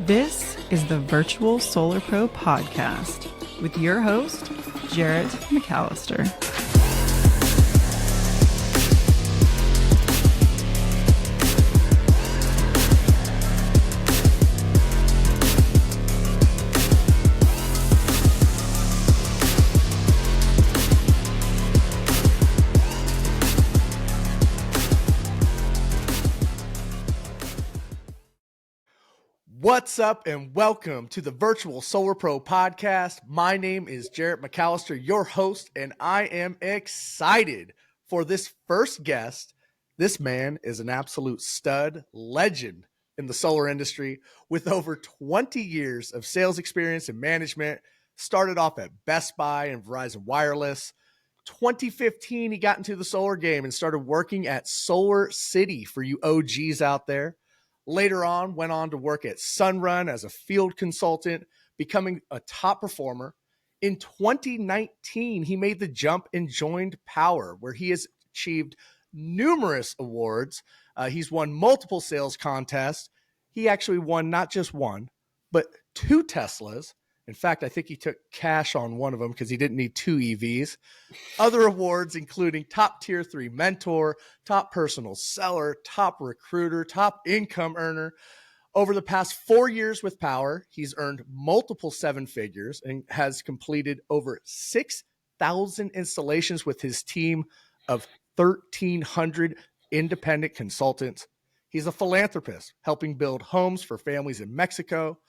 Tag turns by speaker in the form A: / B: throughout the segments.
A: This is the Virtual Solar Pro podcast with your host, Jarrett McAllister.
B: What's up and welcome to the Virtual Solar Pro podcast. My name is Jarrett McAllister, your host, and I am excited for this first guest. This man is an absolute stud legend in the solar industry with over 20 years of sales experience and management. Started off at Best Buy and Verizon Wireless. 2015, he got into the solar game and started working at Solar City for you OGs out there. Later on, went on to work at Sunrun as a field consultant, becoming a top performer. In 2019, he made the jump and joined Powur, where he has achieved numerous awards. He's won multiple sales contests. He actually won not just one, but two Teslas. In fact, I think he took cash on one of them because he didn't need two EVs. Other awards including top tier 3 mentor, top personal seller, top recruiter, top income earner. Over the past 4 years with Powur, he's earned multiple 7 figures and has completed over 6,000 installations with his team of 1,300 independent consultants. He's a philanthropist, helping build homes for families in Mexico.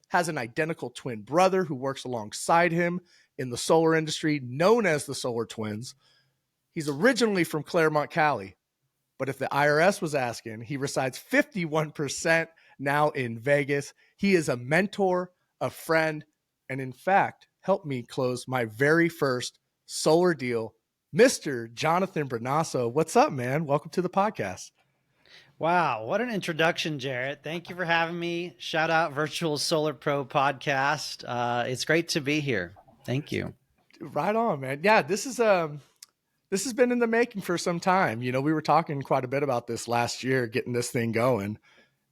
B: Has an identical twin brother who works alongside him in the solar industry, known as the Solar Twins. He's originally from Claremont, Cali, but if the IRS was asking, he resides 51% now in Vegas. He is a mentor, a friend, and in fact, helped me close my very first solar deal. Mr. Jonathan Brunasso, what's up, man? Welcome to the podcast.
C: Wow, what an introduction, Jarrett. Thank you for having me. Shout out Virtual Solar Pro podcast. It's great to be here. Thank you.
B: Right on, man. Yeah, this has been in the making for some time. You know, we were talking quite a bit about this last year, getting this thing going.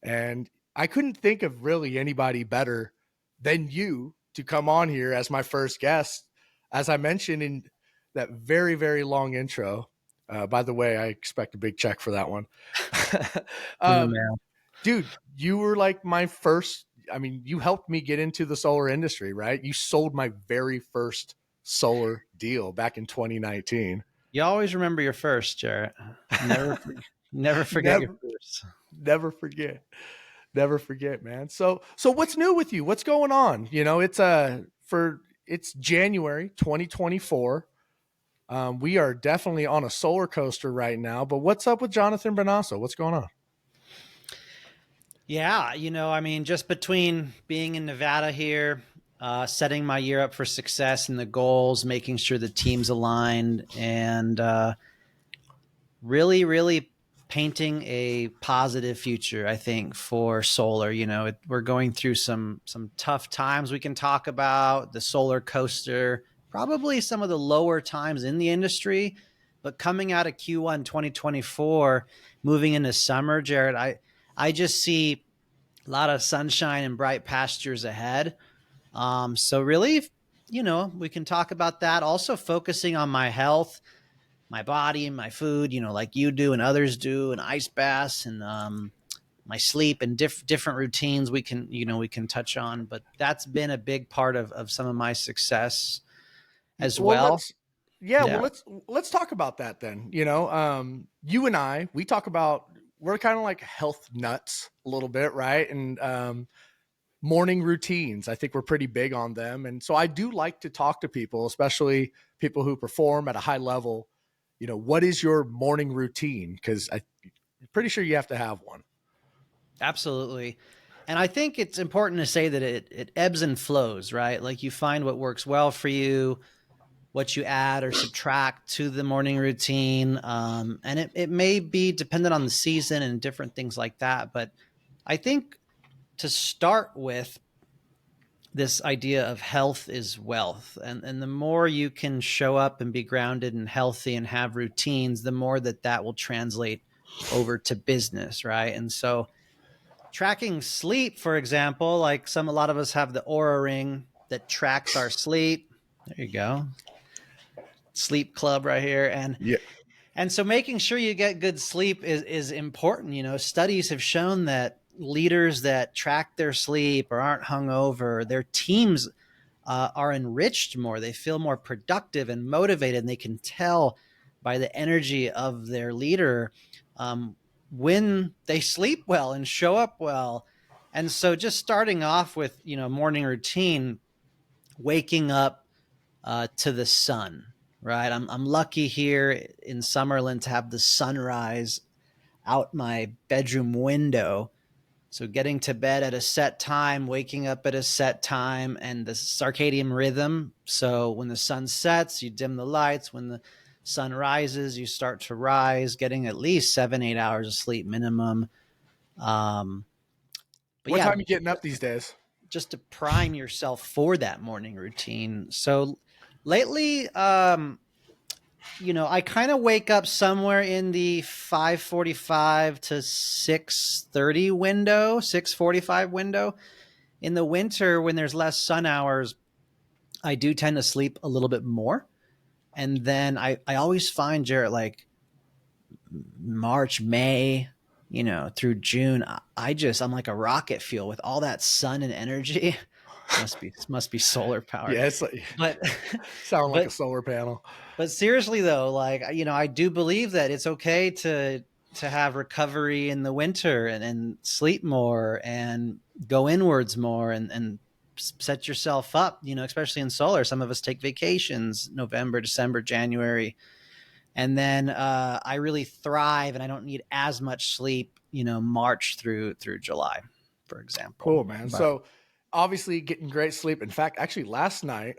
B: And I couldn't think of really anybody better than you to come on here as my first guest. As I mentioned in that very, very long intro, by the way, I expect a big check for that one. Dude, you were like my first, you helped me get into the solar industry, right? You sold my very first solar deal back in 2019.
C: You always remember your first, Jarrett. Never forget your first.
B: Never forget, man. So what's new with you? What's going on? You know, it's January 2024. We are definitely on a solar coaster right now, but what's up with Jonathan Brunasso? What's going on?
C: Yeah, just between being in Nevada here, setting my year up for success and the goals, making sure the team's aligned, and really, really painting a positive future, I think, for solar. We're going through some tough times we can talk about, the solar coaster, probably some of the lower times in the industry, but coming out of Q1 2024, moving into summer, Jarrett, I just see a lot of sunshine and bright pastures ahead. So really, we can talk about that. Also focusing on my health, my body and my food, like you do and others do, and ice baths and my sleep and different routines we can touch on. But that's been a big part of some of my success as well.
B: Let's talk about that then. You and I, we're kind of like health nuts a little bit, right? And morning routines, I think we're pretty big on them. And so I do like to talk to people, especially people who perform at a high level. What is your morning routine? Because I'm pretty sure you have to have one.
C: Absolutely. And I think it's important to say that it ebbs and flows, right? Like you find what works well for you, what you add or subtract to the morning routine. And it may be dependent on the season and different things like that. But I think to start with, this idea of health is wealth. And the more you can show up and be grounded and healthy and have routines, the more that will translate over to business, right? And so tracking sleep, for example, like a lot of us have the Aura ring that tracks our sleep. There you go. Sleep club right here.
B: Yeah.
C: And so making sure you get good sleep is important. You know, studies have shown that leaders that track their sleep or aren't hungover, their teams are enriched more. They feel more productive and motivated, and they can tell by the energy of their leader when they sleep well and show up well. And so just starting off with, morning routine, waking up to the sun, right? I'm lucky here in Summerlin to have the sunrise out my bedroom window. So getting to bed at a set time, waking up at a set time, and the circadian rhythm. So when the sun sets, you dim the lights. When the sun rises, you start to rise, getting at least 7-8 hours of sleep minimum. But
B: What
C: yeah,
B: time are you getting up these days?
C: just to prime yourself for that morning routine. So lately, I kind of wake up somewhere in the 5:45 to 6:30 window, 6:45 window. In the winter, when there's less sun hours, I do tend to sleep a little bit more. And then I always find, Jarrett, like March, May, through June, I'm like a rocket fuel with all that sun and energy. Must be solar powered.
B: Yeah, it's like
C: But
B: sound like a
C: but
B: solar panel.
C: but seriously though, like, I do believe that it's okay to have recovery in the winter and sleep more and go inwards more and set yourself up, especially in solar. Some of us take vacations November, December, January. And then I really thrive and I don't need as much sleep, March through July, for example.
B: Cool, man.
C: But
B: So obviously getting great sleep. In fact, actually last night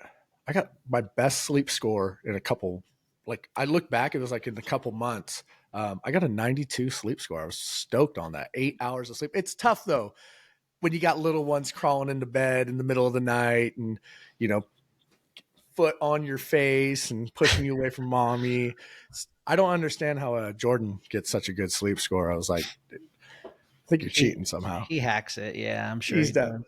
B: I got my best sleep score in a couple, like I look back, it was like in a couple months. I got a 92 sleep score. I was stoked on that. 8 hours of sleep. It's tough though when you got little ones crawling into bed in the middle of the night and, foot on your face and pushing you away from mommy. I don't understand how Jordan gets such a good sleep score. I was like, I think you're cheating somehow.
C: he hacks it. Yeah, I'm sure
B: He's
C: he
B: done.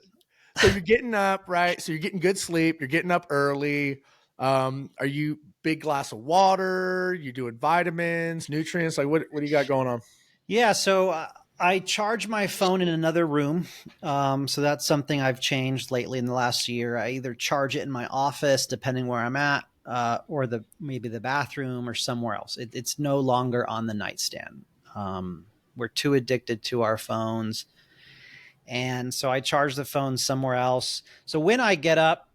C: does.
B: So you're getting up, right? So you're getting good sleep. You're getting up early. Are you big glass of water? You doing vitamins, nutrients? Like what do you got going on?
C: Yeah, so I charge my phone in another room. So that's something I've changed lately in the last year. I either charge it in my office, depending where I'm at, or maybe the bathroom or somewhere else. It's no longer on the nightstand. We're too addicted to our phones. And so I charge the phone somewhere else. So when I get up,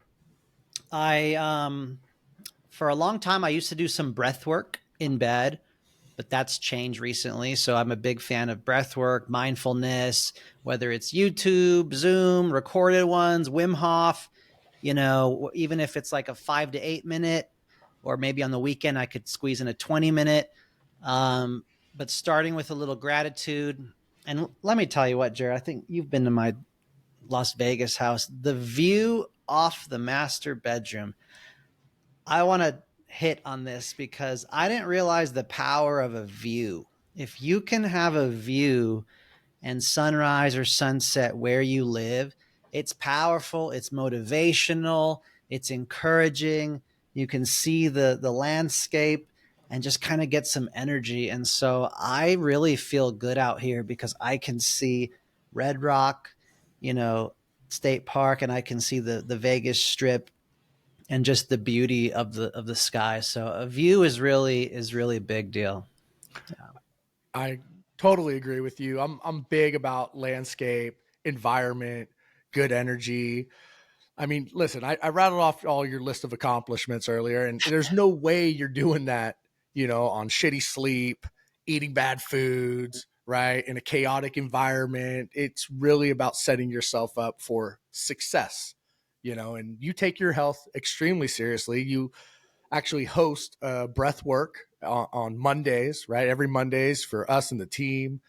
C: for a long time, I used to do some breath work in bed, but that's changed recently. So I'm a big fan of breath work, mindfulness, whether it's YouTube, Zoom, recorded ones, Wim Hof, even if it's like a 5 to 8 minute, or maybe on the weekend, I could squeeze in a 20 minute. But starting with a little gratitude. And let me tell you what, Jared, I think you've been to my Las Vegas house. The view off the master bedroom. I want to hit on this because I didn't realize the power of a view. If you can have a view and sunrise or sunset where you live, it's powerful, it's motivational, it's encouraging. You can see the landscape and just kind of get some energy. And so I really feel good out here because I can see Red Rock, State Park, and I can see the Vegas Strip and just the beauty of the sky. So a view is really a big deal.
B: I totally agree with you. I'm big about landscape, environment, good energy. I mean, listen, I rattled off all your list of accomplishments earlier, and there's no way you're doing that, on shitty sleep, eating bad foods, right? In a chaotic environment. It's really about setting yourself up for success, and you take your health extremely seriously. You actually host breath work on Mondays, right? Every Mondays for us and the team.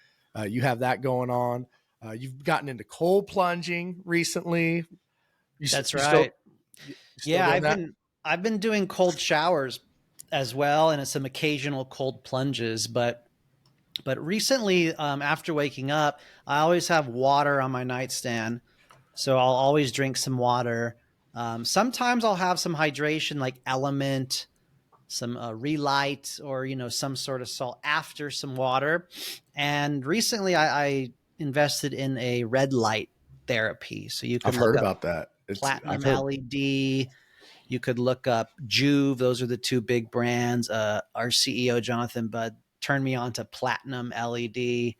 B: You have that going on. You've gotten into cold plunging recently.
C: That's
B: You still,
C: right.
B: you still
C: Yeah,
B: doing that?
C: I've been doing cold showers as well, and some occasional cold plunges. But But recently, after waking up, I always have water on my nightstand. So I'll always drink some water. Sometimes I'll have some hydration like Element, some Relight, or, some sort of salt after some water. And recently I invested in a red light therapy. So you could
B: I've heard
C: look up
B: about that. I've
C: Platinum
B: heard.
C: LED. You could look up Juve. Those are the two big brands. Our CEO, Jonathan Budd, turned me on to Platinum LED.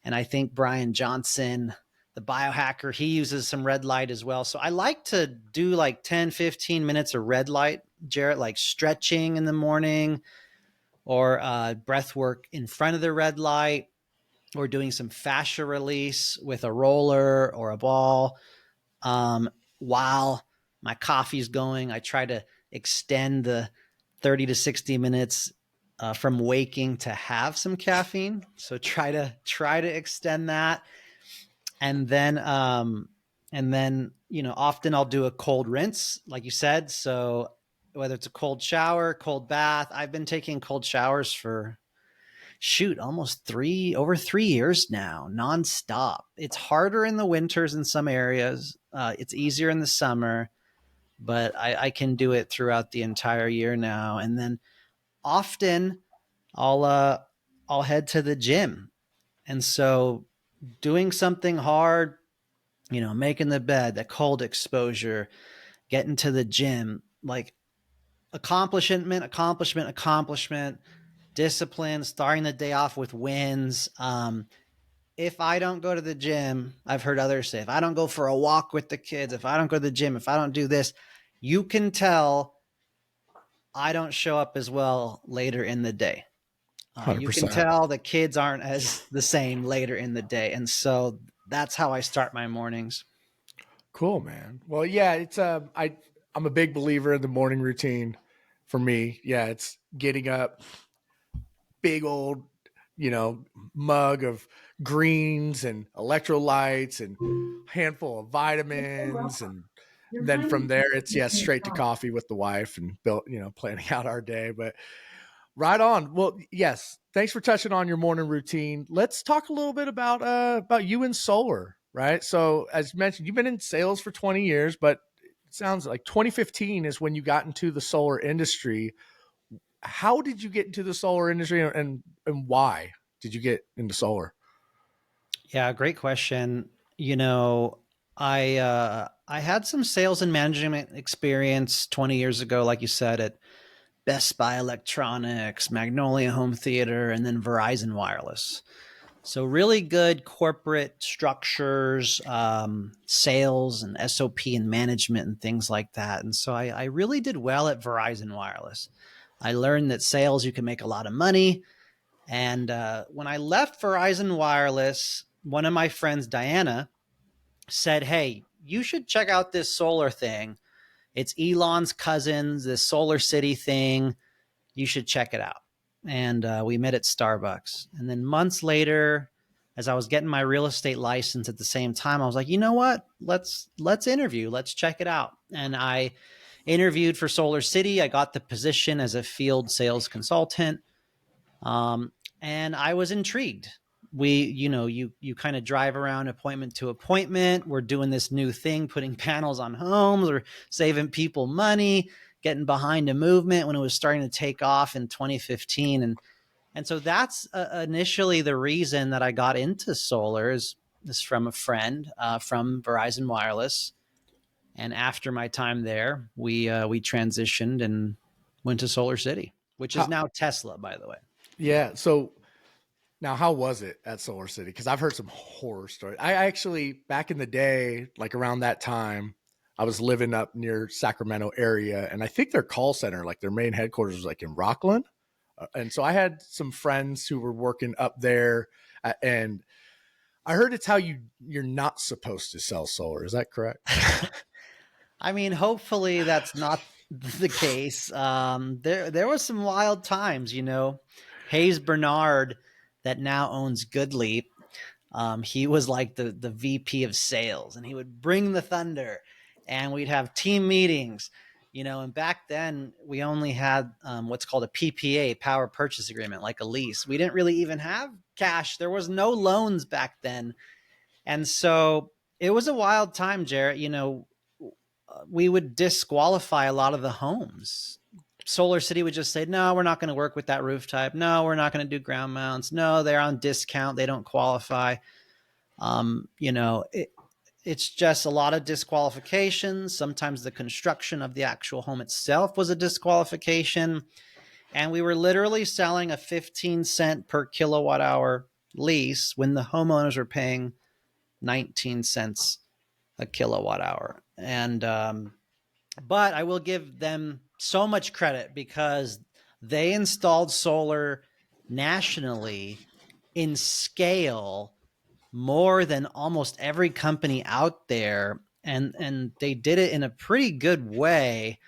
C: And I think Brian Johnson, the biohacker, he uses some red light as well. So I like to do like 10, 15 minutes of red light, Jarrett, like stretching in the morning or breath work in front of the red light or doing some fascia release with a roller or a ball. While my coffee's going, I try to extend the 30 to 60 minutes from waking to have some caffeine. So try to extend that. And then, often I'll do a cold rinse, like you said. So whether it's a cold shower, cold bath, I've been taking cold showers for almost over 3 years now, nonstop. It's harder in the winters in some areas. It's easier in the summer, but I can do it throughout the entire year now. And then often I'll head to the gym. And so doing something hard, making the bed, the cold exposure, getting to the gym, like accomplishment, discipline, starting the day off with wins. If I don't go to the gym, I've heard others say, if I don't go for a walk with the kids, if I don't go to the gym, if I don't do this, you can tell I don't show up as well later in the day. You can
B: 100%.
C: tell the kids aren't as the same later in the day. And so that's how I start my mornings.
B: Cool, man. Well, yeah, I'm a big believer in the morning routine. For me, yeah, it's getting up, big old, mug of greens and electrolytes and handful of vitamins, and then from there it's straight to coffee with the wife and planning out our day. But right on. Well, yes, thanks for touching on your morning routine. Let's talk a little bit about you and solar, right? So as mentioned, you've been in sales for 20 years, but it sounds like 2015 is when you got into the solar industry. How did you get into the solar industry, and why did you get into solar?
C: Yeah, great question. I had some sales and management experience 20 years ago, like you said, at Best Buy Electronics, Magnolia Home Theater, and then Verizon Wireless. So really good corporate structures, sales and SOP and management and things like that. And so I really did well at Verizon Wireless. I learned that sales, you can make a lot of money. And when I left Verizon Wireless, one of my friends, Diana, said, hey, you should check out this solar thing. It's Elon's cousins, this Solar City thing. You should check it out. And we met at Starbucks. And then months later, as I was getting my real estate license at the same time, I was like, you know what? Let's interview. Let's check it out. And I interviewed for Solar City. I got the position as a field sales consultant. And I was intrigued. You kind of drive around appointment to appointment. We're doing this new thing, putting panels on homes, or saving people money, getting behind a movement when it was starting to take off in 2015. And so that's initially the reason that I got into solar is from a friend from Verizon Wireless. And after my time there, we transitioned and went to Solar City, which is
B: How,
C: now Tesla, by the way.
B: yeah. So now, how was it at Solar City? Because I've heard some horror stories. I actually, back in the day, like around that time, I was living up near Sacramento area, and I think their call center, like their main headquarters, was like in Rockland. And so I had some friends who were working up there, and I heard it's how you're not supposed to sell solar. Is that correct?
C: I mean, hopefully that's not the case. There was some wild times, Hayes Bernard, that now owns Goodleap. He was like the VP of sales, and he would bring the thunder, and we'd have team meetings, And back then we only had what's called a PPA, power purchase agreement, like a lease. We didn't really even have cash. There was no loans back then. And so it was a wild time, Jarrett. We would disqualify a lot of the homes. Solar City would just say, no, we're not going to work with that roof type. No, we're not going to do ground mounts. No, they're on discount. They don't qualify. It's just a lot of disqualifications. Sometimes the construction of the actual home itself was a disqualification. And we were literally selling a 15 cent per kilowatt hour lease when the homeowners were paying 19 cents a kilowatt hour. And, but I will give them so much credit because they installed solar nationally in scale more than almost every company out there. And they did it in a pretty good way.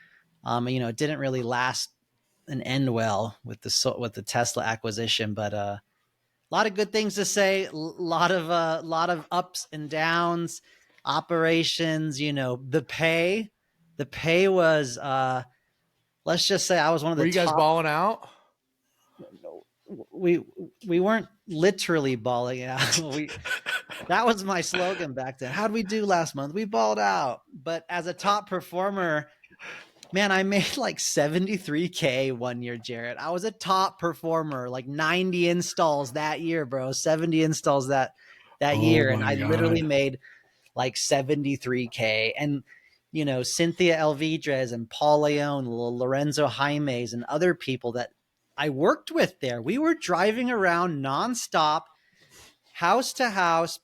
C: It didn't really last and end well with the Tesla acquisition, but a lot of good things to say. A lot of ups and downs, operations. The pay was. Let's just say I was one of the
B: Were you guys
C: top.
B: balling out?
C: We weren't literally balling out. That was my slogan back then. How'd we do last month? We balled out. But as a top performer, man, I made like 73K one year, Jarrett. I was a top performer, like 90 installs that year, bro. 70 installs that year. And I literally made like 73K. And, Cynthia Elvidres and Paul Leone, Lorenzo Jaimes, and other people that I worked with there. We were driving around nonstop, house to house,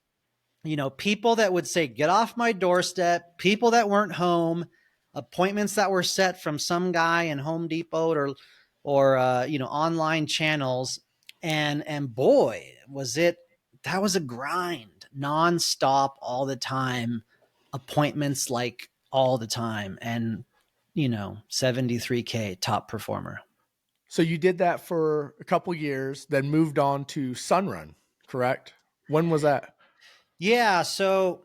C: people that would say, get off my doorstep, people that weren't home, appointments that were set from some guy in Home Depot or online channels. And boy, that was a grind, nonstop all the time, appointments like all the time. And, 73K top performer.
B: So you did that for a couple years, then moved on to Sunrun, correct? When was that?
C: Yeah. So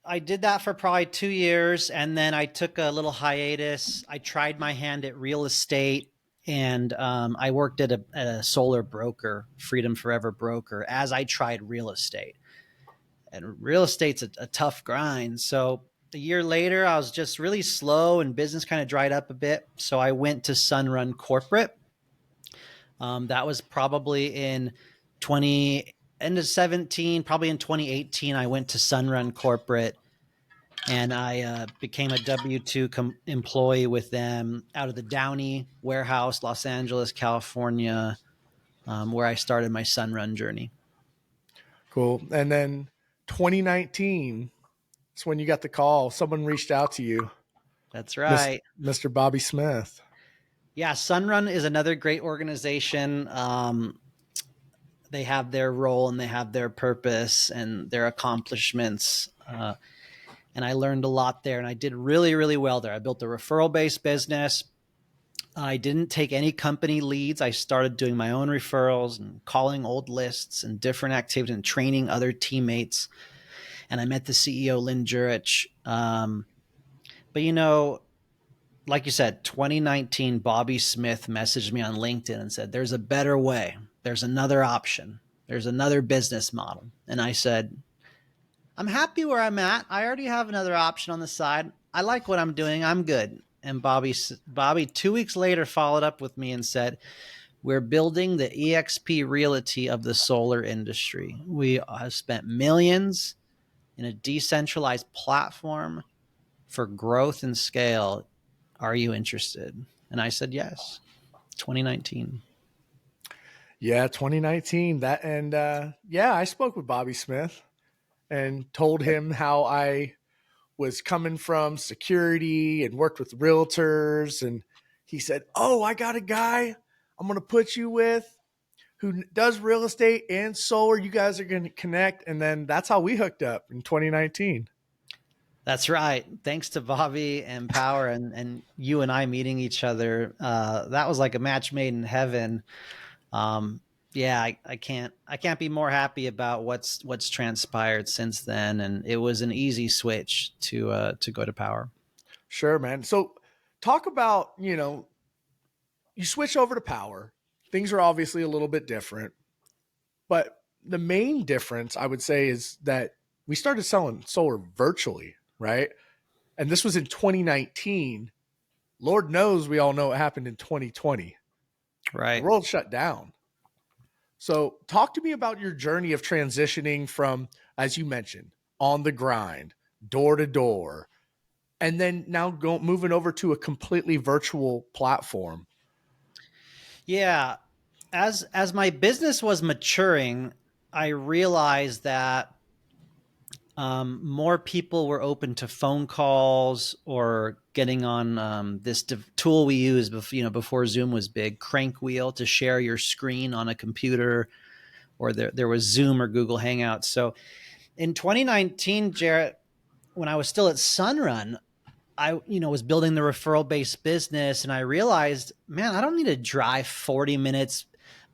C: I did that for probably 2 years. And then I took a little hiatus. I tried my hand at real estate, and I worked at a solar broker, Freedom Forever broker, as I tried real estate. And real estate's a tough grind. So a year later, I was just really slow and business kind of dried up a bit. So I went to Sunrun Corporate. That was probably in end of 17, probably in 2018, I went to Sunrun Corporate, and I became a W-2 employee with them out of the Downey warehouse, Los Angeles, California, where I started my Sunrun journey.
B: Cool. And then 2019, it's when you got the call. Someone reached out to you.
C: That's right.
B: Mr. Bobby Smith.
C: Yeah, Sunrun is another great organization. They have their role and they have their purpose and their accomplishments. And I learned a lot there, and I did really, really well there. I built a referral-based business. I didn't take any company leads. I started doing my own referrals and calling old lists and different activities and training other teammates. And I met the CEO, Lynn Jurich. But, like you said, 2019, Bobby Smith messaged me on LinkedIn and said, there's a better way. There's another option. There's another business model. And I said, I'm happy where I'm at. I already have another option on the side. I like what I'm doing. I'm good. And Bobby 2 weeks later followed up with me and said, we're building the EXP Realty of the solar industry. We have spent millions in a decentralized platform for growth and scale. Are you interested? And I said, yes. 2019.
B: Yeah, 2019. I spoke with Bobby Smith and told him how I was coming from security and worked with realtors. And he said, oh, I got a guy I'm going to put you with who does real estate and solar. You guys are going to connect. And then that's how we hooked up in 2019.
C: That's right. Thanks to Bobby and Powur and you and I meeting each other. That was like a match made in heaven. I can't be more happy about what's transpired since then. And it was an easy switch to go to Powur.
B: Sure, man. So talk about, you switch over to Powur. Things are obviously a little bit different, but the main difference I would say is that we started selling solar virtually, right? And this was in 2019. Lord knows we all know what happened in 2020. The
C: Right.
B: world shut down. So talk to me about your journey of transitioning from, as you mentioned, on the grind, door to door, and then now moving over to a completely virtual platform.
C: Yeah. As my business was maturing, I realized that more people were open to phone calls or getting on this tool we use before Zoom was big, Crank Wheel, to share your screen on a computer, or there was Zoom or Google Hangouts. So in 2019, Jarrett, when I was still at Sunrun, I was building the referral based business, and I realized, man, I don't need to drive 40 minutes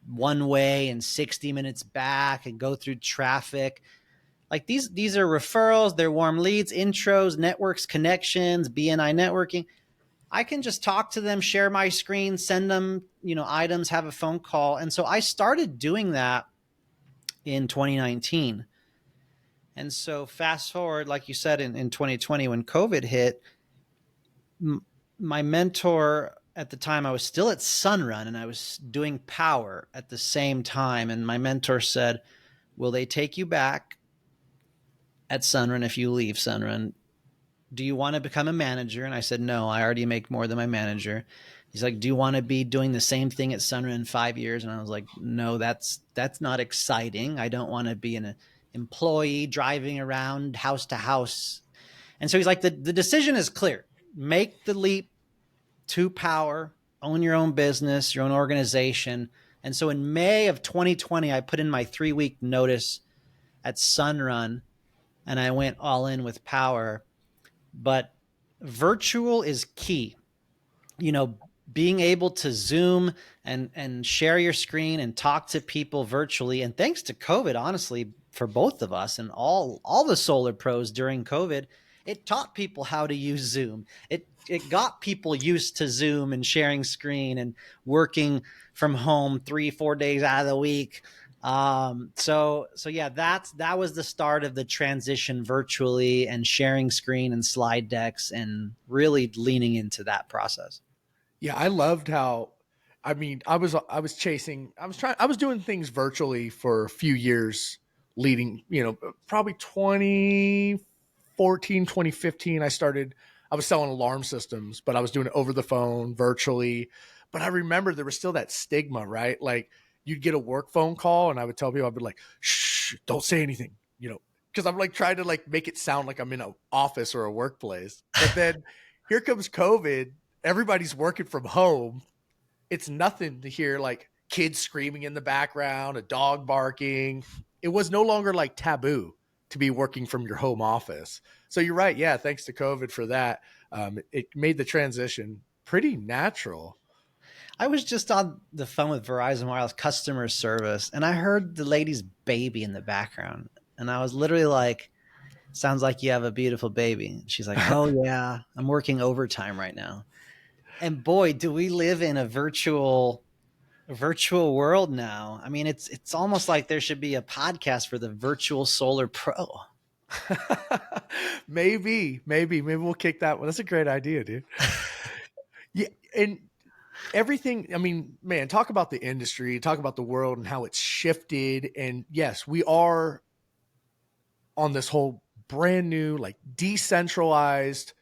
C: one way and 60 minutes back and go through traffic. Like these are referrals, they're warm leads, intros, networks, connections, BNI networking. I can just talk to them, share my screen, send them, items, have a phone call. And so I started doing that in 2019. And so fast forward, like you said, in 2020, when COVID hit, my mentor at the time, I was still at Sunrun and I was doing Powur at the same time. And my mentor said, will they take you back at Sunrun if you leave Sunrun? Do you want to become a manager? And I said, no, I already make more than my manager. He's like, do you want to be doing the same thing at Sunrun in 5 years? And I was like, no, that's not exciting. I don't want to be an employee driving around house to house. And so he's like, the decision is clear. Make the leap to Powur, own your own business, your own organization. And so in May of 2020, I put in my 3-week notice at Sunrun and I went all in with Powur. But virtual is key. Being able to Zoom and share your screen and talk to people virtually. And thanks to COVID, honestly, for both of us and all the solar pros during COVID, it taught people how to use Zoom. It got people used to Zoom and sharing screen and working from home 3-4 days out of the week. So yeah, that was the start of the transition virtually and sharing screen and slide decks and really leaning into that process.
B: Yeah, I loved how, I was doing things virtually for a few years leading, probably 2014, 2015. I was selling alarm systems, but I was doing it over the phone virtually. But I remember there was still that stigma, right? Like you'd get a work phone call and I would tell people, I'd be like, shh, don't say anything, because I'm like trying to like make it sound like I'm in an office or a workplace. But then here comes COVID. Everybody's working from home. It's nothing to hear like kids screaming in the background, a dog barking. It was no longer like taboo to be working from your home office. So you're right. Yeah. Thanks to COVID for that. It made the transition pretty natural.
C: I was just on the phone with Verizon Wireless customer service and I heard the lady's baby in the background. And I was literally like, sounds like you have a beautiful baby. She's like, oh yeah, I'm working overtime right now. And boy, do we live in a virtual world now. I mean, it's almost like there should be a podcast for the virtual solar pro.
B: Maybe we'll kick that one. That's a great idea, dude. Yeah. And everything, man, talk about the industry, talk about the world and how it's shifted. And yes, we are on this whole brand new, like decentralized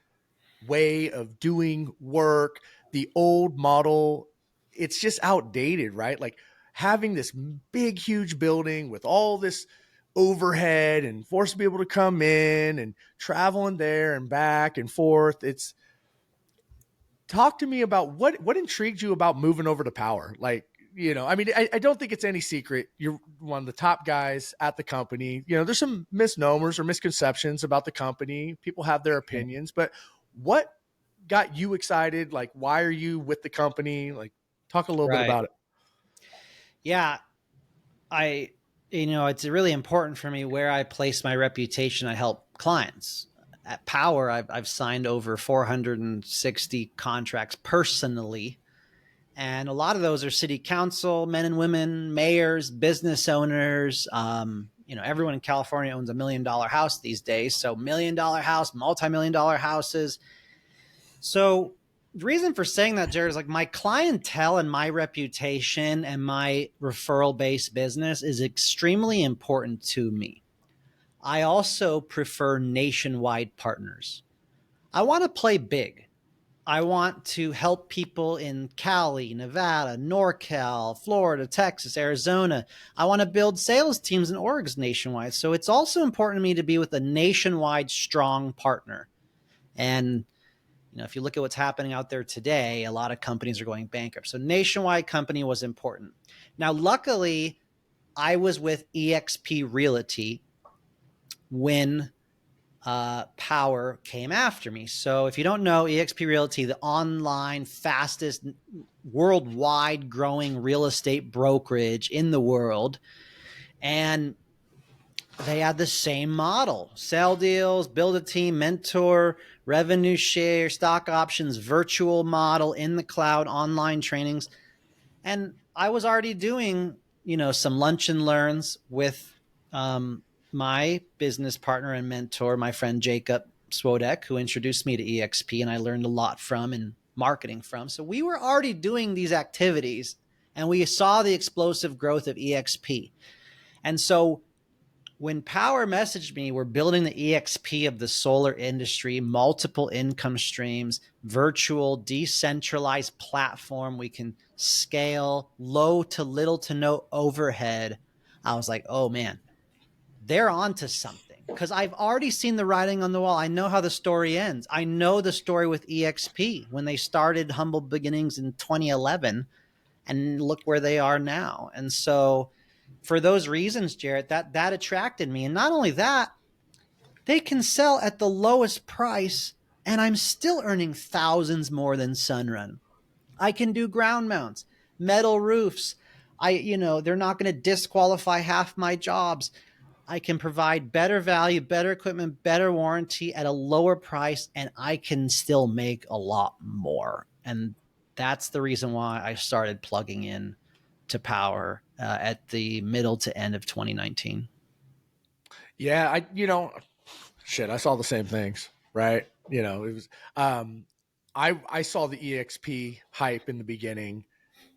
B: way of doing work. The old model, it's just outdated, right? Like having this big, huge building with all this overhead and forced people to come in and traveling there and back and forth. Talk to me about what intrigued you about moving over to Powur. Like, I don't think it's any secret. You're one of the top guys at the company. There's some misnomers or misconceptions about the company. People have their opinions, but what got you excited? Like, why are you with the company? Like, talk a little bit about it.
C: Yeah. It's really important for me where I place my reputation. I help clients. at Powur, I've signed over 460 contracts personally. And a lot of those are city council, men and women, mayors, business owners. Everyone in California owns $1 million house these days. So $1 million house, multi-million dollar houses. So the reason for saying that, Jared, is like my clientele and my reputation and my referral-based business is extremely important to me. I also prefer nationwide partners. I want to play big. I want to help people in Cali, Nevada, NorCal, Florida, Texas, Arizona. I want to build sales teams and orgs nationwide. So it's also important to me to be with a nationwide strong partner. And if you look at what's happening out there today, a lot of companies are going bankrupt. So nationwide company was important. Now, luckily, I was with eXp Realty when Powur came after me. So if you don't know, eXp Realty, the online fastest worldwide growing real estate brokerage in the world. And they had the same model: sell deals, build a team, mentor, revenue share, stock options, virtual model, in the cloud, online trainings. And I was already doing, some lunch and learns with my business partner and mentor, my friend Jacob Swodek, who introduced me to eXp and I learned a lot from and marketing from. So we were already doing these activities and we saw the explosive growth of eXp. And so when Powur messaged me, we're building the eXp of the solar industry, multiple income streams, virtual, decentralized platform. We can scale, low to little to no overhead. I was like, oh man, they're onto something, because I've already seen the writing on the wall. I know how the story ends. I know the story with eXp when they started humble beginnings in 2011 and look where they are now. And so for those reasons, Jarrett, that attracted me. And not only that, they can sell at the lowest price and I'm still earning thousands more than Sunrun. I can do ground mounts, metal roofs. They're not going to disqualify half my jobs. I can provide better value, better equipment, better warranty at a lower price, and I can still make a lot more. And that's the reason why I started plugging in to Powur at the middle to end of 2019.
B: Yeah, I saw the same things, right? It was, I saw the EXP hype in the beginning,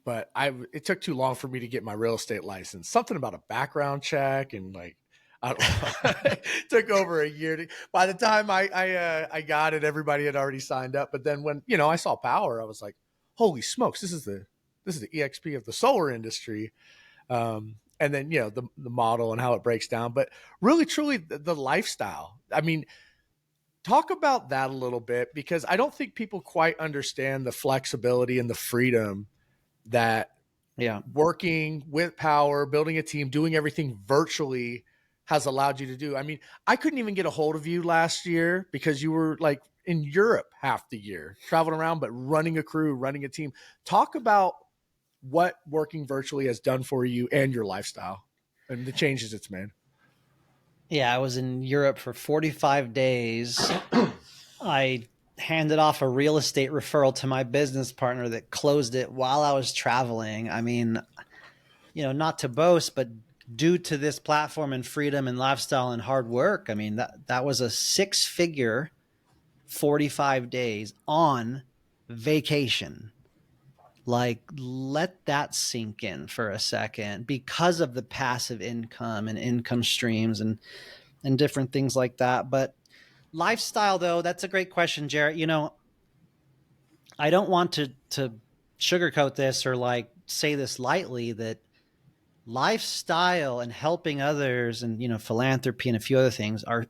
B: but it took too long for me to get my real estate license. Something about a background check and I don't know. It took over a year. By the time I got it, everybody had already signed up. But then when, I saw Powur, I was like, holy smokes, this is the EXP of the solar industry. And then, the model and how it breaks down, but really, truly the lifestyle. I mean, talk about that a little bit, because I don't think people quite understand the flexibility and the freedom that working with Powur, building a team, doing everything virtually has allowed you to do. I mean, I couldn't even get a hold of you last year because you were in Europe half the year, traveling around, but running a crew, running a team. Talk about what working virtually has done for you and your lifestyle and the changes it's made.
C: Yeah, I was in Europe for 45 days. I handed off a real estate referral to my business partner that closed it while I was traveling. I mean, not to boast, but due to this platform and freedom and lifestyle and hard work, I mean, that was a 6-figure 45 days on vacation. Let that sink in for a second, because of the passive income and income streams and different things like that. But lifestyle, though, that's a great question, Jarrett. I don't want to sugarcoat this or say this lightly, that lifestyle and helping others and philanthropy and a few other things are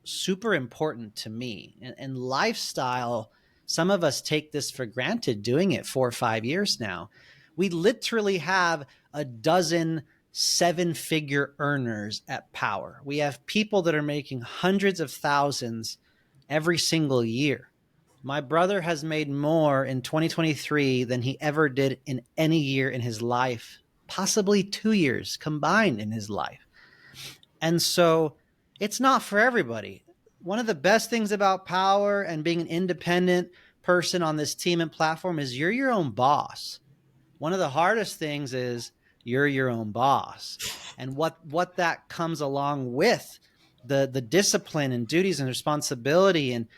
C: super important to me. And lifestyle, some of us take this for granted, doing it 4 or 5 years now. We literally have a dozen 7-figure earners at Powur. We have people that are making hundreds of thousands every single year. My brother has made more in 2023 than he ever did in any year in his life, possibly 2 years combined in his life. And so it's not for everybody. one of the best things about Powur and being an independent person on this team and platform is you're your own boss. One of the hardest things is you're your own boss. And what that comes along with the discipline and duties and responsibility and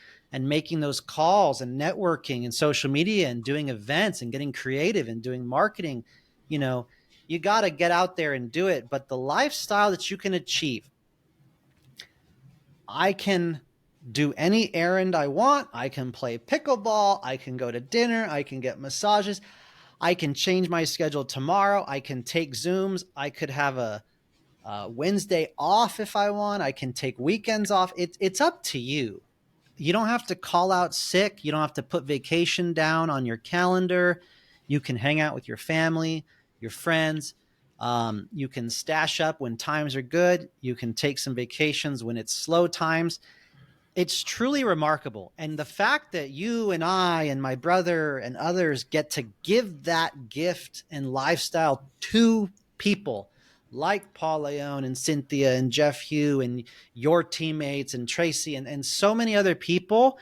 C: making those calls and networking and social media and doing events and getting creative and doing marketing, you got to get out there and do it. But the lifestyle that you can achieve, I can do any errand I want. I can play pickleball. I can go to dinner. I can get massages. I can change my schedule tomorrow. I can take Zooms. I could have a Wednesday off if I want. I can take weekends off. It's up to you. You don't have to call out sick. You don't have to put vacation down on your calendar. You can hang out with your family, your friends. You can stash up when times are good. You can take some vacations when it's slow times. It's truly remarkable. And the fact that you and I and my brother and others get to give that gift and lifestyle to people like Paul Leone and Cynthia and Jeff Hugh and your teammates and Tracy and so many other people,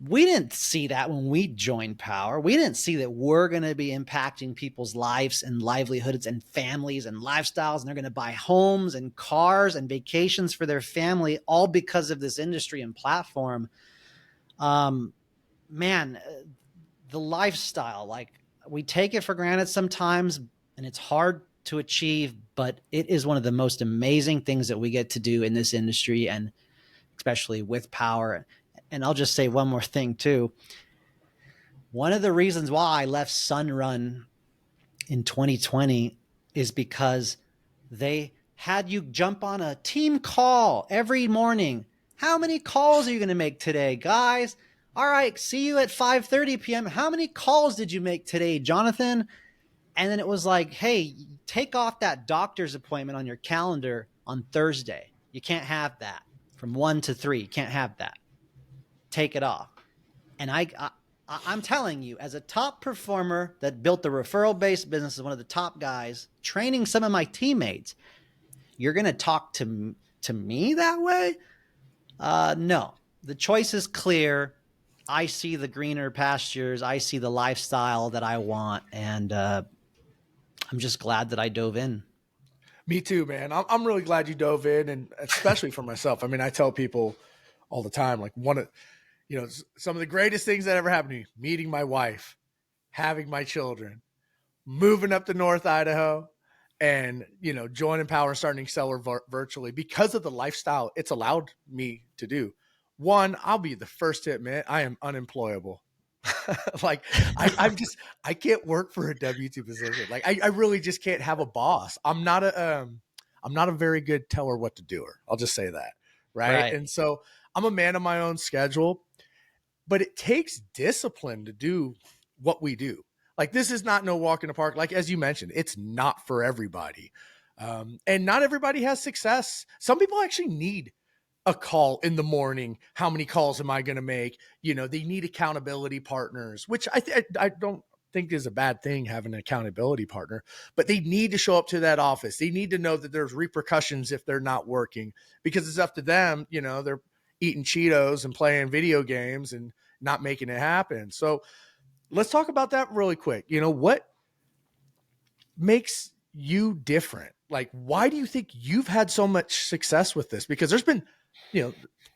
C: we didn't see that when we joined Powur. We didn't see that we're going to be impacting people's lives and livelihoods and families and lifestyles, and they're going to buy homes and cars and vacations for their family, all because of this industry and platform. Man, the lifestyle, like, we take it for granted sometimes, and it's hard to achieve, but it is one of the most amazing things that we get to do in this industry, and especially with Powur. And I'll just say one more thing too. One of the reasons why I left Sunrun in 2020 is because they had you jump on a team call every morning. How many calls are you going to make today, guys? All right, see you at 5:30 p.m. How many calls did you make today, Jonathan? And then it was like, hey, take off that doctor's appointment on your calendar on Thursday. You can't have that. From 1 to 3, you can't have that. Take it off. And I'm telling you, as a top performer that built the referral-based business as one of the top guys, training some of my teammates, you're going to talk to me that way? No. The choice is clear. I see the greener pastures. I see the lifestyle that I want. And I'm just glad that I dove in.
B: Me too, man. I'm really glad you dove in, and especially for myself. I mean, I tell people all the time, like, some of the greatest things that ever happened to me, meeting my wife, having my children, moving up to North Idaho, and, joining Powur, starting Seller virtually because of the lifestyle it's allowed me to do. One, I'll be the first to admit I am unemployable. Like, I can't work for a W-2 position. Like, I really just can't have a boss. I'm not a very good teller what to do. I'll just say that. Right. And so I'm a man of my own schedule, but it takes discipline to do what we do. Like, this is not no walk in the park. Like, as you mentioned, it's not for everybody. And not everybody has success. Some people actually need a call in the morning. How many calls am I going to make? They need accountability partners, which I don't think is a bad thing, having an accountability partner, but they need to show up to that office. They need to know that there's repercussions if they're not working, because it's up to them. They're eating Cheetos and playing video games and not making it happen. So let's talk about that really quick. What makes you different? Like, why do you think you've had so much success with this? Because there's been,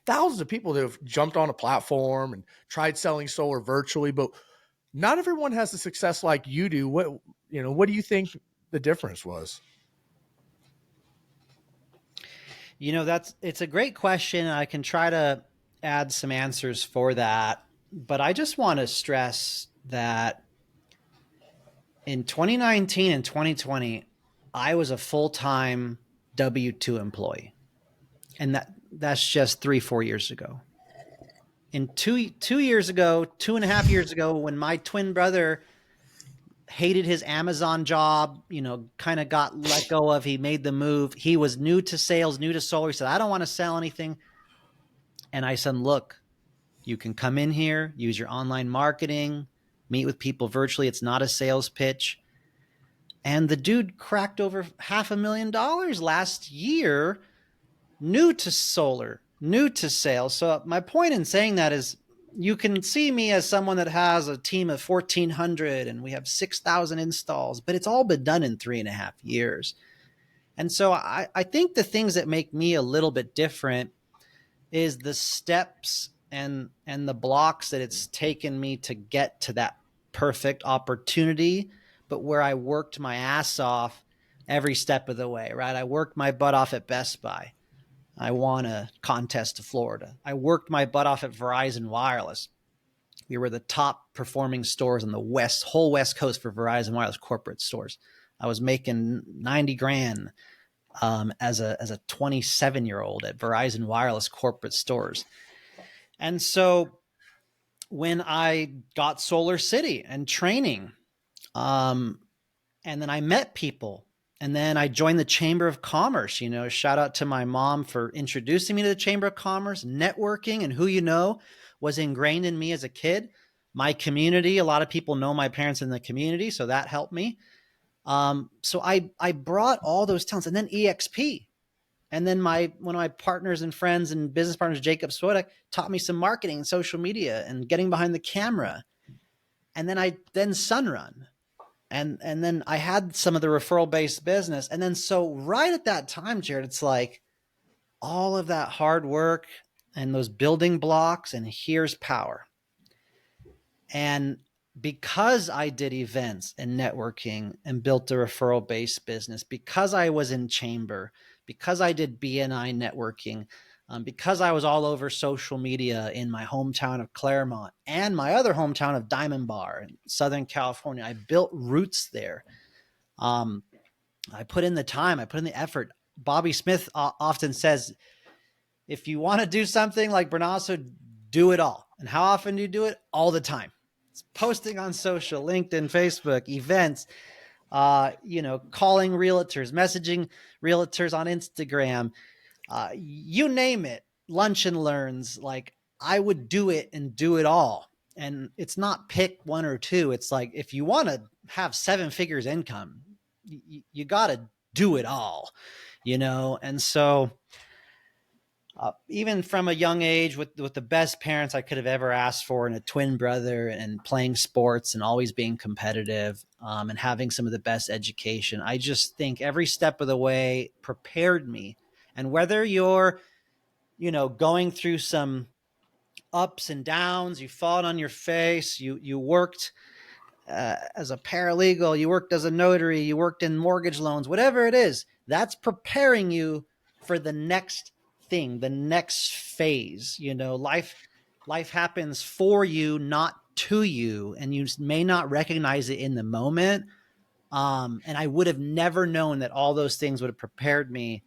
B: thousands of people that have jumped on a platform and tried selling solar virtually, but not everyone has the success like you do. What do you think the difference was?
C: It's a great question. I can try to add some answers for that, but I just want to stress that in 2019 and 2020, I was a full-time W-2 employee. And that's just 3-4 years ago. And 2 years ago, 2.5 years ago, when my twin brother hated his Amazon job, kind of got let go of, he made the move. He was new to sales, new to solar. He said, I don't want to sell anything. And I said, look, you can come in here, use your online marketing, meet with people virtually. It's not a sales pitch. And the dude cracked over $500,000 last year, new to solar. new to sales. So my point in saying that is you can see me as someone that has a team of 1,400 and we have 6,000 installs, but it's all been done in 3.5 years. And so I think the things that make me a little bit different is the steps and the blocks that it's taken me to get to that perfect opportunity, but where I worked my ass off every step of the way, right? I worked my butt off at Best Buy. I won a contest to Florida. I worked my butt off at Verizon Wireless. We were the top performing stores on the whole West Coast for Verizon Wireless corporate stores. I was making 90 grand as a 27-year-old at Verizon Wireless corporate stores. And so when I got Solar City and training, and then I met people, and then I joined the Chamber of Commerce, shout out to my mom for introducing me to the Chamber of Commerce. Networking and who was ingrained in me as a kid. My community, a lot of people know my parents in the community, so that helped me. So I brought all those talents, and then EXP. And then one of my partners and friends and business partners, Jacob Swodak, taught me some marketing and social media and getting behind the camera. And then Sunrun. And then I had some of the referral-based business. And then so right at that time, Jared, it's like all of that hard work and those building blocks, and here's Powur. And because I did events and networking and built a referral-based business, because I was in chamber, because I did BNI networking, because I was all over social media in my hometown of Claremont and my other hometown of Diamond Bar in Southern California, I built roots there. I put in the time, I put in the effort. Bobby Smith often says, if you want to do something like Brunasso, do it all. And how often do you do it? All the time. It's posting on social, LinkedIn, Facebook, events, calling realtors, messaging realtors on Instagram, you name it, lunch and learns. Like, I would do it and do it all. And it's not pick one or two. It's like, if you want to have 7 figures income, you got to do it all, And so even from a young age with the best parents I could have ever asked for, and a twin brother, and playing sports and always being competitive, and having some of the best education, I just think every step of the way prepared me. And whether you're, going through some ups and downs, you've fallen on your face, you worked as a paralegal, you worked as a notary, you worked in mortgage loans, whatever it is, that's preparing you for the next thing, the next phase. Life happens for you, not to you, and you may not recognize it in the moment. And I would have never known that all those things would have prepared me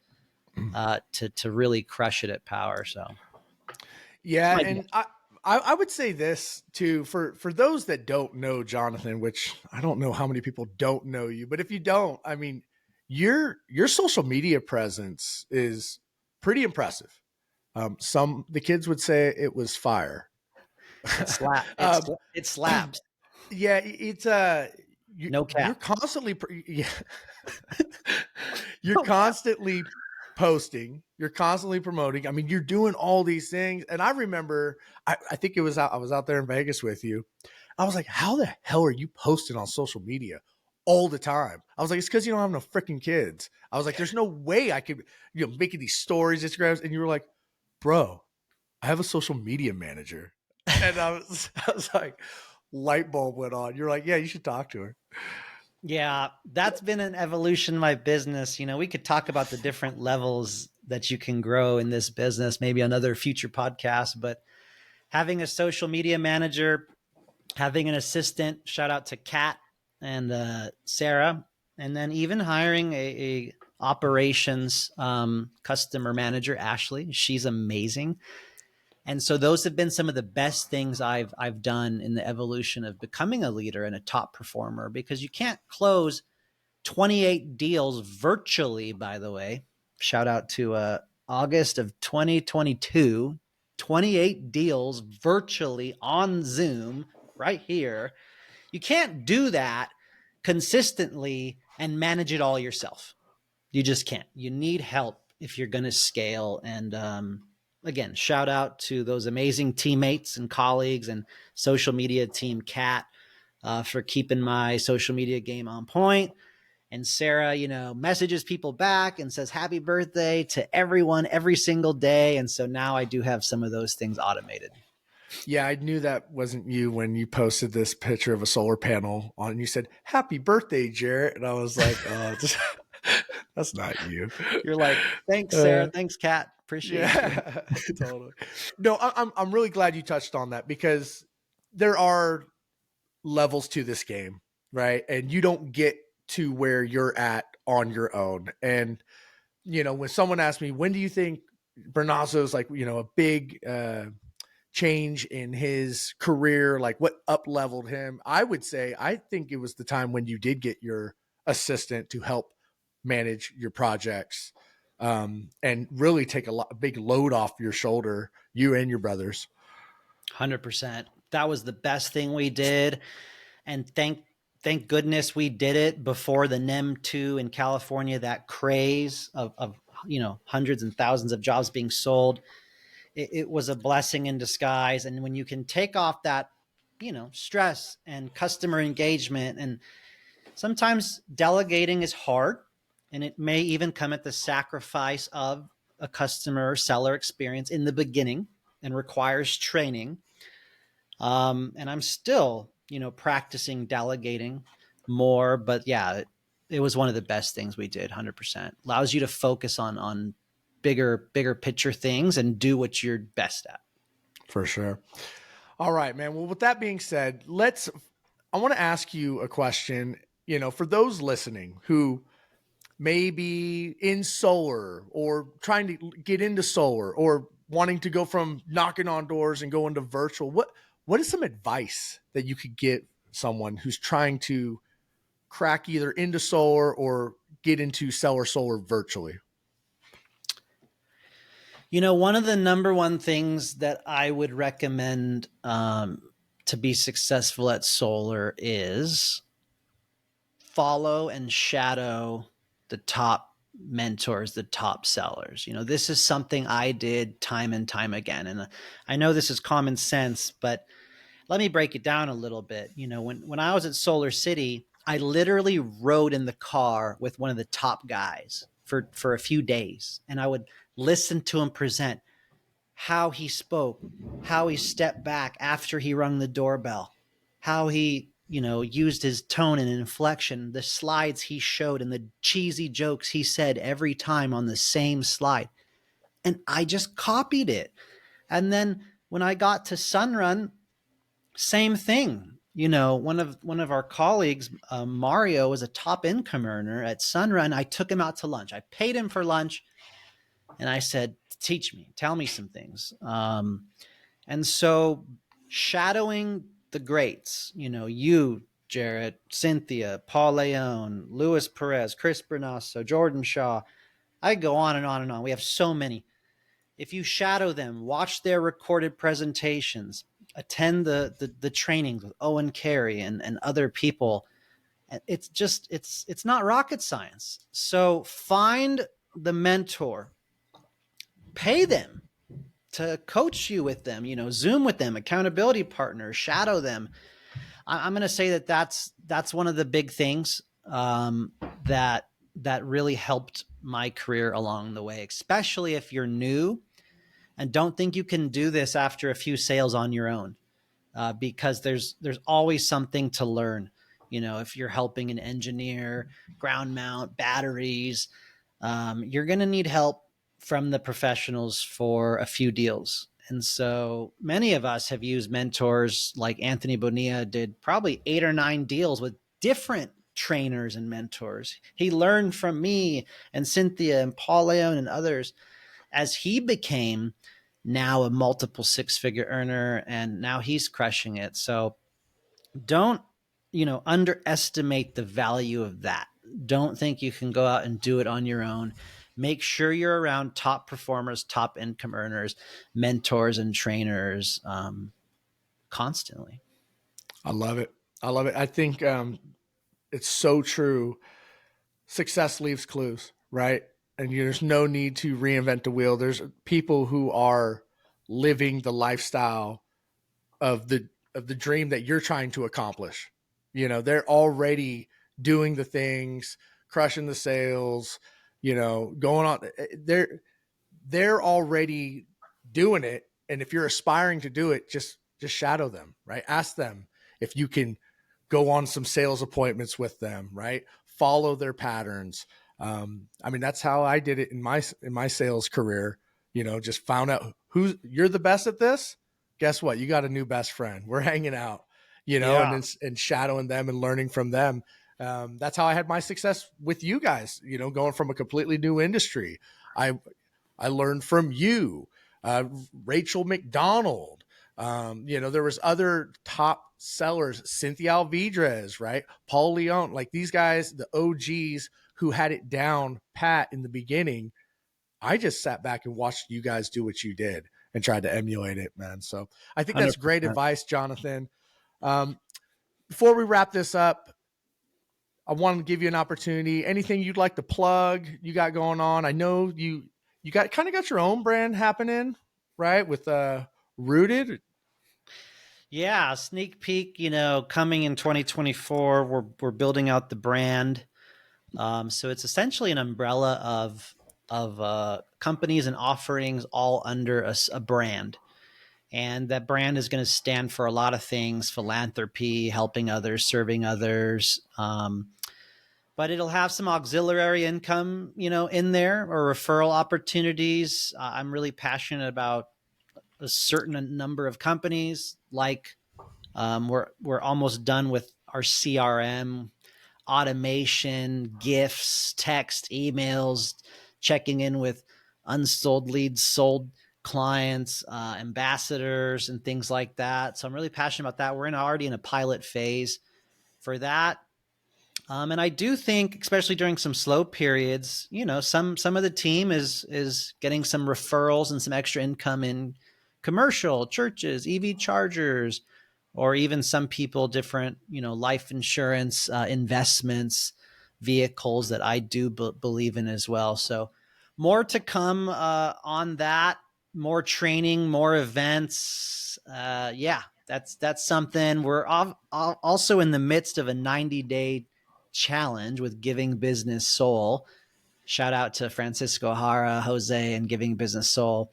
C: to really crush it at Powur. So
B: yeah, and I would say this too, for those that don't know Jonathan, which I don't know how many people don't know you, but if you don't, I mean, your social media presence is pretty impressive. The kids would say it was fire.
C: It slaps.
B: Yeah, it's
C: No cap.
B: You're constantly you're constantly posting, you're constantly promoting. I mean, you're doing all these things. And I remember, I think I was out there in Vegas with you. I was like, how the hell are you posting on social media all the time? I was like, it's because you don't have no freaking kids. I was like, there's no way I could, making these stories, Instagrams. And you were like, bro, I have a social media manager. And I was like, light bulb went on. You're like, yeah, you should talk to her.
C: Yeah, that's been an evolution of my business. We could talk about the different levels that you can grow in this business, maybe another future podcast, but having a social media manager, having an assistant, shout out to Kat and Sarah, and then even hiring a operations customer manager, Ashley. She's amazing. And so those have been some of the best things I've done in the evolution of becoming a leader and a top performer, because you can't close 28 deals virtually, by the way. Shout out to August of 2022, 28 deals virtually on Zoom right here. You can't do that consistently and manage it all yourself. You just can't. You need help if you're going to scale. And again, shout out to those amazing teammates and colleagues and social media team Cat for keeping my social media game on point. And Sarah, messages people back and says happy birthday to everyone every single day. And so now I do have some of those things automated.
B: Yeah, I knew that wasn't you when you posted this picture of a solar panel on. You said "Happy birthday, Jarrett," and I was like, "Oh, that's not you."
C: You're like, thanks, Sarah. Thanks, Kat. Appreciate you.
B: Yeah, totally. No, I'm really glad you touched on that, because there are levels to this game, right? And you don't get to where you're at on your own. And when someone asks me, when do you think Brunasso's like, a big change in his career, like what up leveled him, I would say I think it was the time when you did get your assistant to help manage your projects, and really take a big load off your shoulder, you and your brothers.
C: 100%. That was the best thing we did. And thank goodness we did it before the NEM 2 in California, that craze of hundreds and thousands of jobs being sold. It was a blessing in disguise. And when you can take off that, stress and customer engagement, and sometimes delegating is hard, and it may even come at the sacrifice of a customer or seller experience in the beginning and requires training. And I'm still, practicing delegating more, but yeah, it was one of the best things we did. 100% allows you to focus on bigger picture things and do what you're best at.
B: For sure. All right, man. Well, with that being said, I want to ask you a question, for those listening who may be in solar or trying to get into solar or wanting to go from knocking on doors and go into virtual. What is some advice that you could give someone who's trying to crack either into solar or get into seller solar virtually?
C: One of the number one things that I would recommend to be successful at solar is follow and shadow the top mentors, the top sellers. This is something I did time and time again. And I know this is common sense, but let me break it down a little bit. When I was at Solar City, I literally rode in the car with one of the top guys for a few days, and I would listen to him present how he spoke, how he stepped back after he rung the doorbell, how he, used his tone and inflection, the slides he showed and the cheesy jokes he said every time on the same slide. And I just copied it. And then when I got to Sunrun, same thing. One of our colleagues, Mario, was a top income earner at Sunrun. I took him out to lunch. I paid him for lunch, and I said, "Teach me, tell me some things." And so, shadowing the greats, you, Jarrett, Cynthia, Paul Leone, Luis Perez, Chris Brunasso, Jordan Shaw. I go on and on and on. We have so many. If you shadow them, watch their recorded presentations, attend the trainings with Owen Carey and other people, it's not rocket science. So find the mentor, pay them to coach you with them, Zoom with them, accountability partners, shadow them. I'm going to say that's one of the big things that really helped my career along the way, especially if you're new and don't think you can do this after a few sales on your own, because there's always something to learn. If you're helping an engineer ground mount batteries, you're going to need help from the professionals for a few deals. And so many of us have used mentors like Anthony Bonilla did, probably 8 or 9 deals with different trainers and mentors. He learned from me and Cynthia and Paul Leone and others as he became now a multiple 6-figure earner, and now he's crushing it. So don't, underestimate the value of that. Don't think you can go out and do it on your own. Make sure you're around top performers, top income earners, mentors, and trainers constantly.
B: I love it. I think it's so true. Success leaves clues, right? and there's no need to reinvent the wheel. There's people who are living the lifestyle of the dream that you're trying to accomplish. They're already doing the things, crushing the sales, going on. They're already doing it. And if you're aspiring to do it, just shadow them, right? Ask them if you can go on some sales appointments with them, right? Follow their patterns. That's how I did it in my sales career. Just found out you're the best at this. Guess what? You got a new best friend. We're hanging out, and shadowing them and learning from them. That's how I had my success with you guys, going from a completely new industry. I learned from you, Rachel McDonald. There was other top sellers, Cynthia Alvidrez, right? Paul Leon, like these guys, the OGs who had it down pat in the beginning. I just sat back and watched you guys do what you did and tried to emulate it, man. So I think that's
C: 100%.
B: great advice, Jonathan. Before we wrap this up, I want to give you an opportunity. Anything you'd like to plug you got going on? I know you got your own brand happening, right? With Rooted.
C: Yeah, sneak peek, coming in 2024, we're building out the brand. So it's essentially an umbrella of companies and offerings all under a brand. And that brand is going to stand for a lot of things: philanthropy, helping others, serving others. But it'll have some auxiliary income, in there, or referral opportunities. I'm really passionate about a certain number of companies. Like we're almost done with our CRM, automation, gifts, text, emails, checking in with unsold leads, sold clients, ambassadors, and things like that. So I'm really passionate about that. We're already in a pilot phase for that. And I do think, especially during some slow periods, some of the team is getting some referrals and some extra income in commercial, churches, EV chargers, or even some people different, life insurance, investments, vehicles that I do believe in as well. So more to come on that, more training, more events. That's something. We're also in the midst of a 90-day challenge with Giving Business Soul. Shout out to Francisco Hara, Jose, and Giving Business Soul.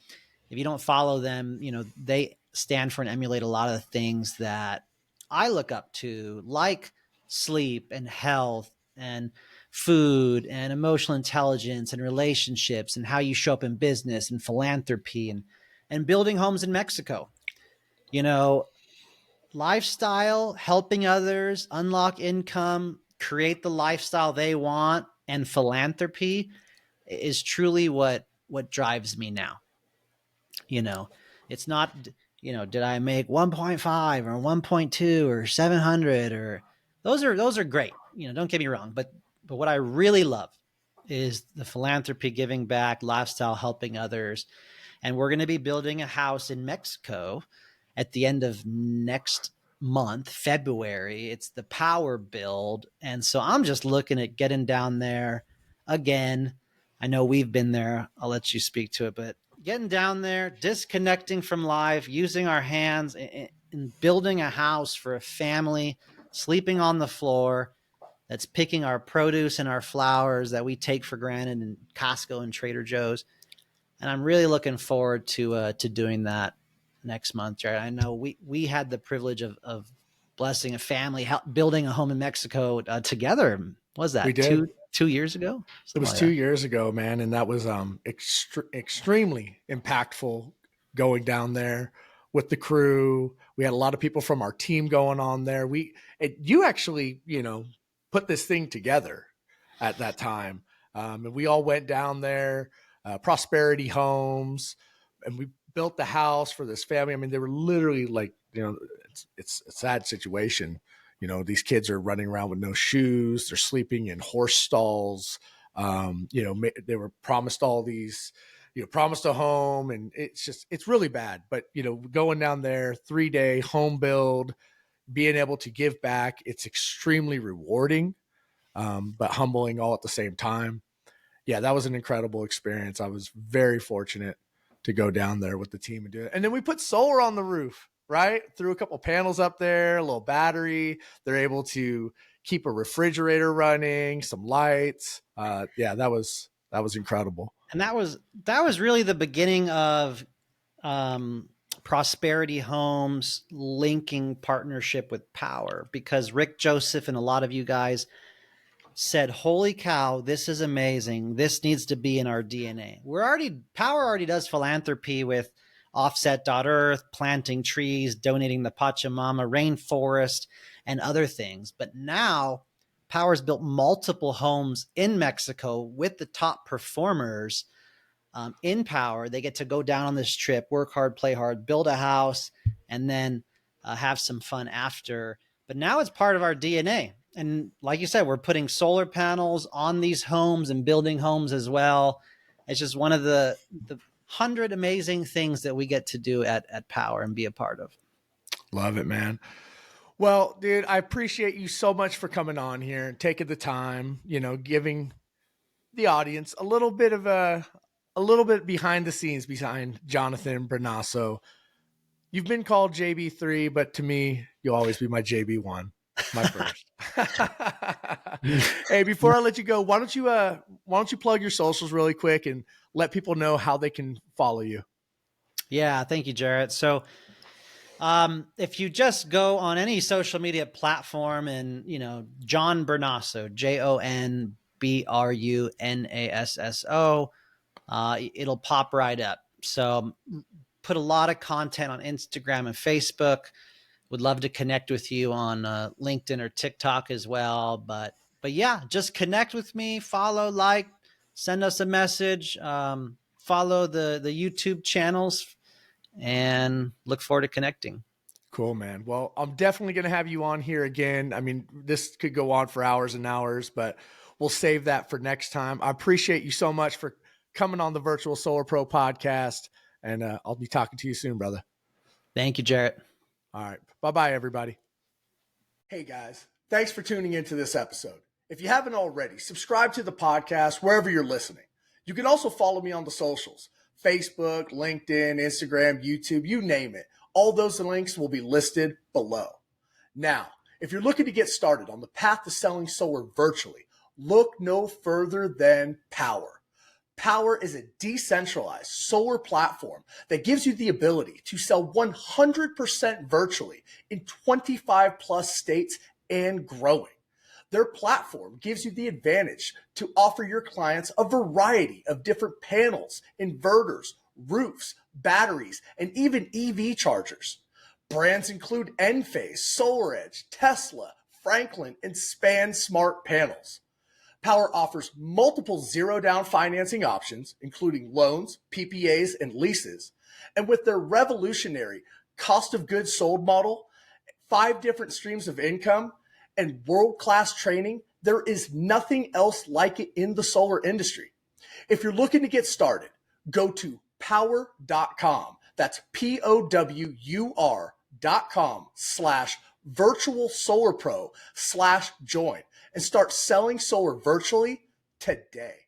C: If you don't follow them, they stand for and emulate a lot of the things that I look up to, like sleep and health and food and emotional intelligence and relationships and how you show up in business and philanthropy and building homes in Mexico. Lifestyle, helping others, unlock income, create the lifestyle they want, and philanthropy is truly what drives me now. It's not, did I make 1.5 or 1.2 or 700 or those are great. Don't get me wrong, but what I really love is the philanthropy, giving back, lifestyle, helping others. And we're going to be building a house in Mexico at the end of next month, February. It's the Powur build. And so I'm just looking at getting down there again. I know we've been there. I'll let you speak to it, but getting down there, disconnecting from life, using our hands and building a house for a family, sleeping on the floor, that's picking our produce and our flowers that we take for granted in Costco and Trader Joe's. And I'm really looking forward to doing that next month, Jared. I know we had the privilege of blessing a family, building a home in Mexico together. What was that?
B: We did.
C: 2 years ago?
B: It was 2 years ago, man. And that was extremely impactful going down there with the crew. We had a lot of people from our team going on there. You actually, put this thing together at that time. And we all went down there, Prosperity Homes, and we built the house for this family. I mean, they were literally like, it's a sad situation. These kids are running around with no shoes. They're sleeping in horse stalls. They were promised all these, promised a home, and it's really bad. But, going down there, 3-day home build, being able to give back, it's extremely rewarding, but humbling all at the same time. yeah, that was an incredible experience. I was very fortunate to go down there with the team and do it. And then we put solar on the roof, right? Threw a couple panels up there, a little battery. They're able to keep a refrigerator running, some lights. Yeah, that was incredible.
C: And that was really the beginning of Prosperity Homes linking partnership with Powur, because Rick Joseph and a lot of you guys said, holy cow, this is amazing. This needs to be in our DNA. Powur already does philanthropy with Offset.Earth, planting trees, donating the Pachamama rainforest, and other things. But now Powur's built multiple homes in Mexico with the top performers in Powur. They get to go down on this trip, work hard, play hard, build a house, and then have some fun after. But now it's part of our DNA. And like you said, we're putting solar panels on these homes and building homes as well. It's just one of the 100 amazing things that we get to do at Powur and be a part of.
B: Love it, man. Well, dude, I appreciate you so much for coming on here and taking the time, giving the audience a little bit behind the scenes behind Jonathan Brunasso. You've been called JB3, but to me, you'll always be my JB1, my first. Hey, before I let you go, why don't you plug your socials really quick and let people know how they can follow you?
C: Yeah, thank you, Jarrett. So if you just go on any social media platform and, John Brunasso, JONBRUNASSO, it'll pop right up. So put a lot of content on Instagram and Facebook. Would love to connect with you on LinkedIn or TikTok as well. But yeah, just connect with me, follow, send us a message, follow the YouTube channels, and look forward to connecting.
B: Cool, man. Well, I'm definitely going to have you on here again. I mean, this could go on for hours and hours, but we'll save that for next time. I appreciate you so much for coming on the Virtual Solar Pro podcast, and I'll be talking to you soon, brother.
C: Thank you, Jarrett.
B: All right. Bye-bye, everybody. Hey, guys. Thanks for tuning into this episode. If you haven't already, subscribe to the podcast wherever you're listening. You can also follow me on the socials, Facebook, LinkedIn, Instagram, YouTube, you name it. All those links will be listed below. Now, if you're looking to get started on the path to selling solar virtually, look no further than Powur. Powur is a decentralized solar platform that gives you the ability to sell 100% virtually in 25 plus states and growing. Their platform gives you the advantage to offer your clients a variety of different panels, inverters, roofs, batteries, and even EV chargers. Brands include Enphase, SolarEdge, Tesla, Franklin, and Span Smart Panels. Powur offers multiple zero-down financing options, including loans, PPAs, and leases. And with their revolutionary cost of goods sold model, 5 different streams of income, and world-class training, there is nothing else like it in the solar industry. If you're looking to get started, go to powur.com. That's POWUR.com/virtual solar pro/join and start selling solar virtually today.